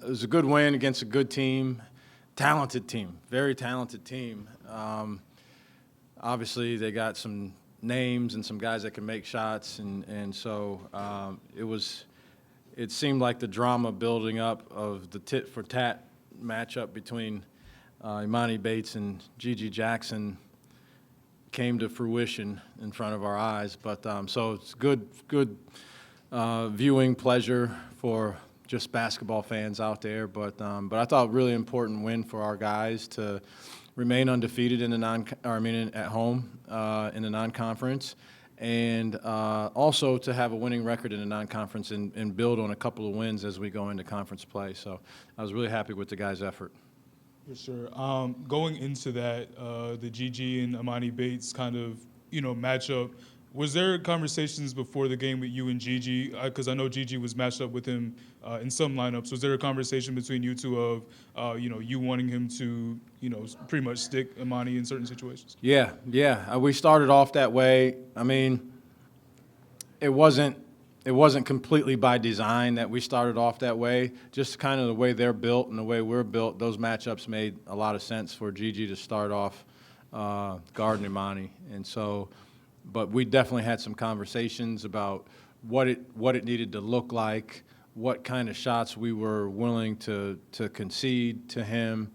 it was a good win against a good team, talented team, very talented team. Obviously, they got some names and some guys that can make shots, and so it seemed like the drama building up of the tit for tat matchup between Imani Bates and Gigi Jackson came to fruition in front of our eyes. But so it's good viewing pleasure for just basketball fans out there. But I thought really important win for our guys to remain undefeated in the at home in the non-conference, and also to have a winning record in the non-conference and build on a couple of wins as we go into conference play. So I was really happy with the guys' effort. For sure. Going into that, the Gigi and Imani Bates kind of, matchup, was there conversations before the game with you and Gigi? Because I know Gigi was matched up with him in some lineups. Was there a conversation between you two of, you wanting him to, pretty much stick Imani in certain situations? Yeah. We started off that way. I mean, it wasn't completely by design that we started off that way. Just kind of the way they're built and the way we're built, those matchups made a lot of sense for Gigi to start off guarding Imani. And so, but we definitely had some conversations about what it needed to look like, what kind of shots we were willing to concede to him.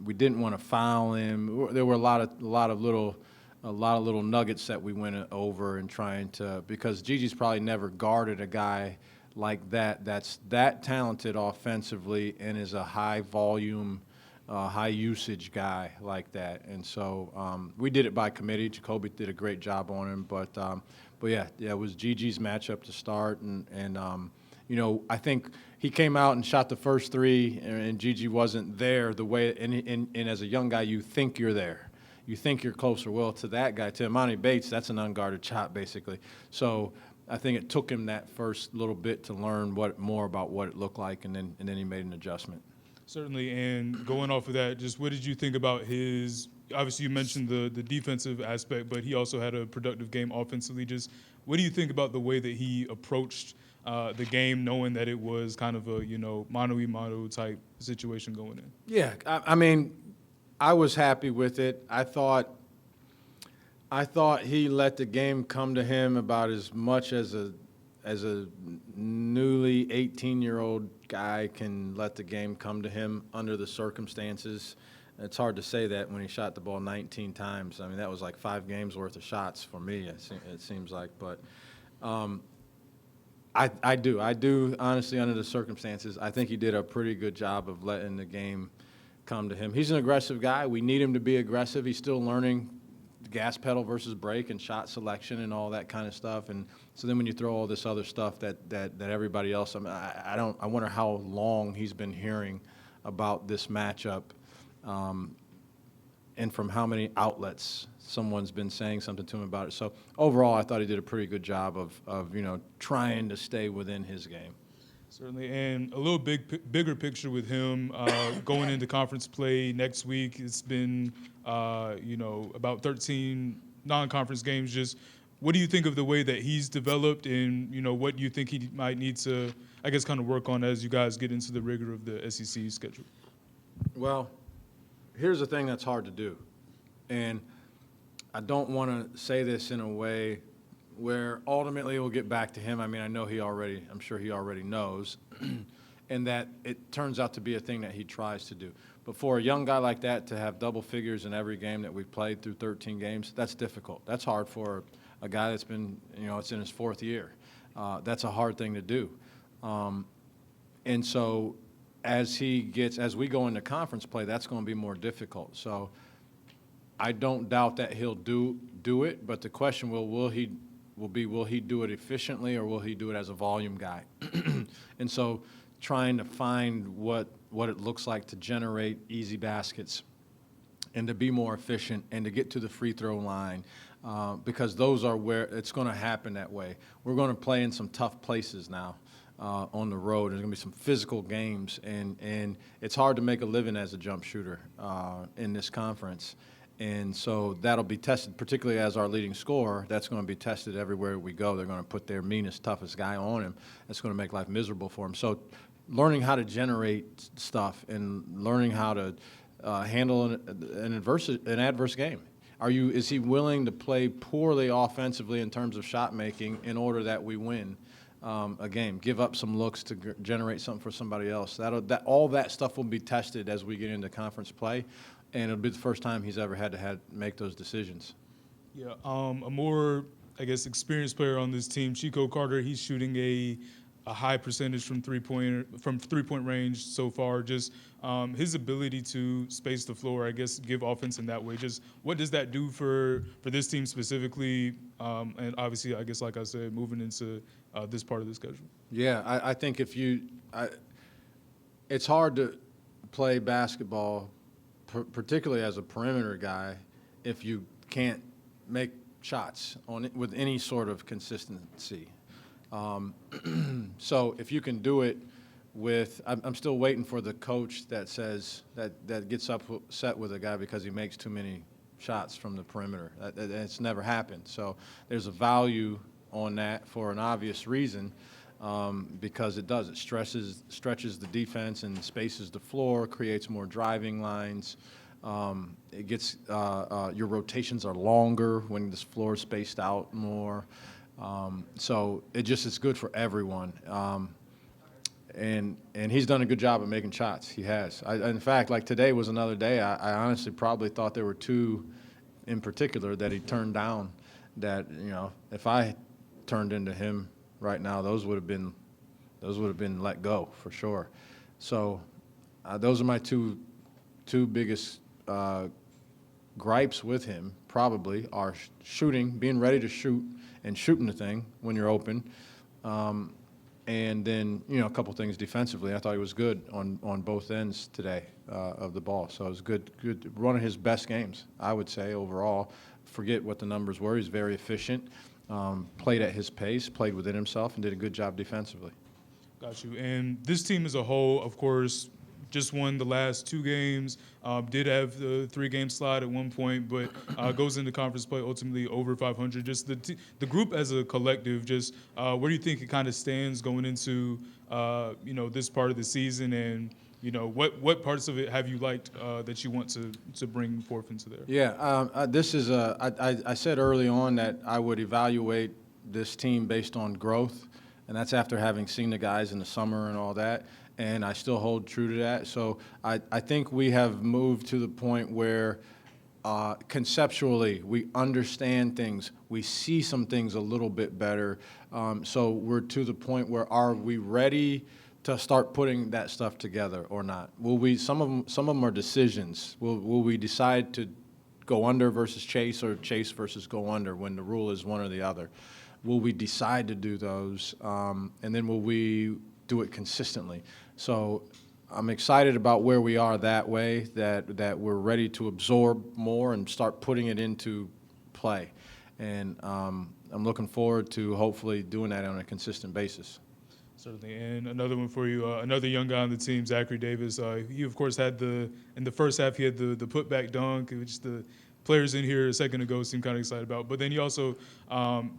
We didn't want to foul him. There were a lot of little nuggets that we went over and trying to, because Gigi's probably never guarded a guy like that that's that talented offensively and is a high volume, high usage guy like that. And so we did it by committee. Jacoby did a great job on him, but yeah, it was Gigi's matchup to start, and I think he came out and shot the first three, and Gigi wasn't there the way, and as a young guy, you think you're there. You think you're closer. Well, to that guy, to Imani Bates, that's an unguarded shot, basically. So I think it took him that first little bit to learn more about what it looked like, and then he made an adjustment. Certainly, and going off of that, just what did you think about his – obviously you mentioned the defensive aspect, but he also had a productive game offensively. Just what do you think about the way that he approached the game, knowing that it was kind of a, mano-a-mano type situation going in? Yeah, I mean – I was happy with it. I thought he let the game come to him about as much as a newly 18-year-old guy can let the game come to him under the circumstances. It's hard to say that when he shot the ball 19 times. I mean, that was like 5 games worth of shots for me, it seems like. But I do honestly, under the circumstances, I think he did a pretty good job of letting the game come to him. He's an aggressive guy. We need him to be aggressive. He's still learning gas pedal versus brake and shot selection and all that kind of stuff. And so then when you throw all this other stuff that everybody else, I wonder how long he's been hearing about this matchup, and from how many outlets someone's been saying something to him about it. So overall, I thought he did a pretty good job of trying to stay within his game. Certainly, and a little bigger picture with him going into conference play next week. It's been, about 13 non-conference games. Just what do you think of the way that he's developed, and what do you think he might need to, I guess, kind of work on as you guys get into the rigor of the SEC schedule? Well, here's the thing that's hard to do, and I don't want to say this in a way where ultimately it will get back to him. I mean, I'm sure he already knows, and that it turns out to be a thing that he tries to do. But for a young guy like that to have double figures in every game that we've played through 13 games, that's difficult. That's hard for a guy that's been, it's in his 4th year. That's a hard thing to do. And so as we go into conference play, that's going to be more difficult. So I don't doubt that he'll do it, but the question will he do it efficiently, or will he do it as a volume guy? And so trying to find what it looks like to generate easy baskets and to be more efficient and to get to the free throw line, because those are where it's going to happen that way. We're going to play in some tough places now on the road. There's going to be some physical games, and it's hard to make a living as a jump shooter in this conference. And so that'll be tested, particularly as our leading scorer. That's going to be tested everywhere we go. They're going to put their meanest, toughest guy on him. That's going to make life miserable for him. So learning how to generate stuff and learning how to handle an adverse game. Is he willing to play poorly offensively in terms of shot making in order that we win a game? Give up some looks to generate something for somebody else. All that stuff will be tested as we get into conference play, and it'll be the first time he's ever had to make those decisions. Yeah, a more, I guess, experienced player on this team, Chico Carter. He's shooting a high percentage from three-point range so far. Just his ability to space the floor, I guess, give offense in that way. Just what does that do for this team specifically? And obviously, I guess, like I said, moving into this part of the schedule. Yeah, I think it's hard to play basketball, particularly as a perimeter guy, if you can't make shots on it with any sort of consistency. So if you can do it I'm still waiting for the coach that says that gets upset with a guy because he makes too many shots from the perimeter. It's never happened. So there's a value on that for an obvious reason, because it does. It stretches the defense and spaces the floor, creates more driving lines. It gets your rotations are longer when this floor is spaced out more. So it's good for everyone. And he's done a good job of making shots. He has. In fact, like today was another day. I honestly probably thought there were two in particular that he turned down that, if I turned into him right now, those would have been let go for sure. So those are my two biggest gripes with him probably are shooting, being ready to shoot and shooting the thing when you're open. And then, a couple things defensively. I thought he was good on both ends today of the ball. So it was good, one of his best games, I would say, overall. Forget what the numbers were. He's very efficient, played at his pace, played within himself, and did a good job defensively. Got you. And this team as a whole, of course, just won the last 2 games, did have the 3-game slide at one point, but goes into conference play ultimately over 500. Just the group as a collective, just where do you think it kind of stands going into, this part of the season, and, what parts of it have you liked that you want to bring forth into there? Yeah, this is I said early on that I would evaluate this team based on growth, and that's after having seen the guys in the summer and all that. And I still hold true to that. So I think we have moved to the point where conceptually we understand things. We see some things a little bit better. So we're to the point where are we ready to start putting that stuff together or not? Will we? Some of them are decisions. Will we decide to go under versus chase or chase versus go under when the rule is one or the other? Will we decide to do those? And then will we do it consistently? So I'm excited about where we are that way, that we're ready to absorb more and start putting it into play. And I'm looking forward to hopefully doing that on a consistent basis. Certainly. And another one for you, another young guy on the team, Zachary Davis. He, of course, had in the first half, he had the putback dunk, which the players in here a second ago seemed kind of excited about. But then he also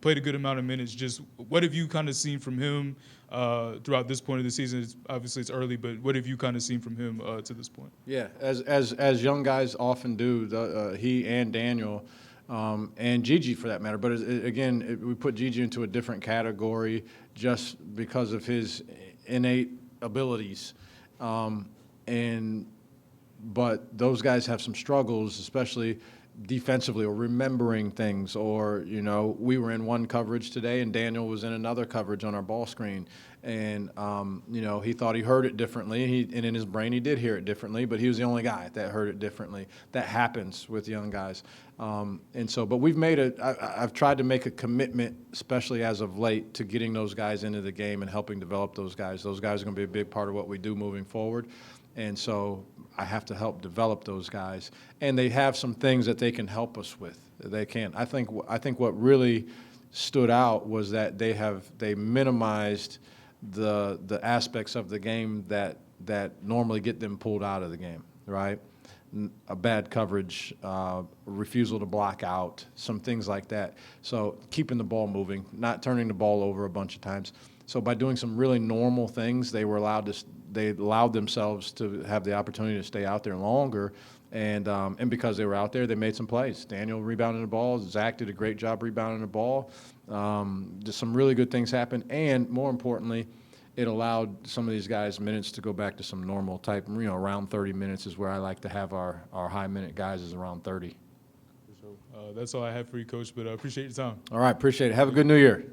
played a good amount of minutes. Just what have you kind of seen from him throughout this point of the season? Obviously, it's early, but what have you kind of seen from him to this point? Yeah, as young guys often do, he and Daniel and Gigi for that matter. But again, we put Gigi into a different category just because of his innate abilities. But those guys have some struggles, especially defensively, or remembering things, or we were in one coverage today and Daniel was in another coverage on our ball screen, and he thought he heard it differently, and in his brain he did hear it differently, but he was the only guy that heard it differently. That happens with young guys, but I've tried to make a commitment, especially as of late, to getting those guys into the game and helping develop those guys. Those guys are going to be a big part of what we do moving forward. And so I have to help develop those guys, and they have some things that they can help us with. They can. I think what really stood out was that they minimized the aspects of the game that normally get them pulled out of the game, right? a bad coverage, refusal to block out, some things like that. So keeping the ball moving, not turning the ball over a bunch of times. So by doing some really normal things, they allowed themselves to have the opportunity to stay out there longer. And because they were out there, they made some plays. Daniel rebounded the ball. Zach did a great job rebounding the ball. Just some really good things happened. And more importantly, it allowed some of these guys minutes to go back to some normal type, around 30 minutes is where I like to have our high minute guys is around 30. That's all I have for you, Coach, but I appreciate your time. All right, appreciate it. Have a good New Year.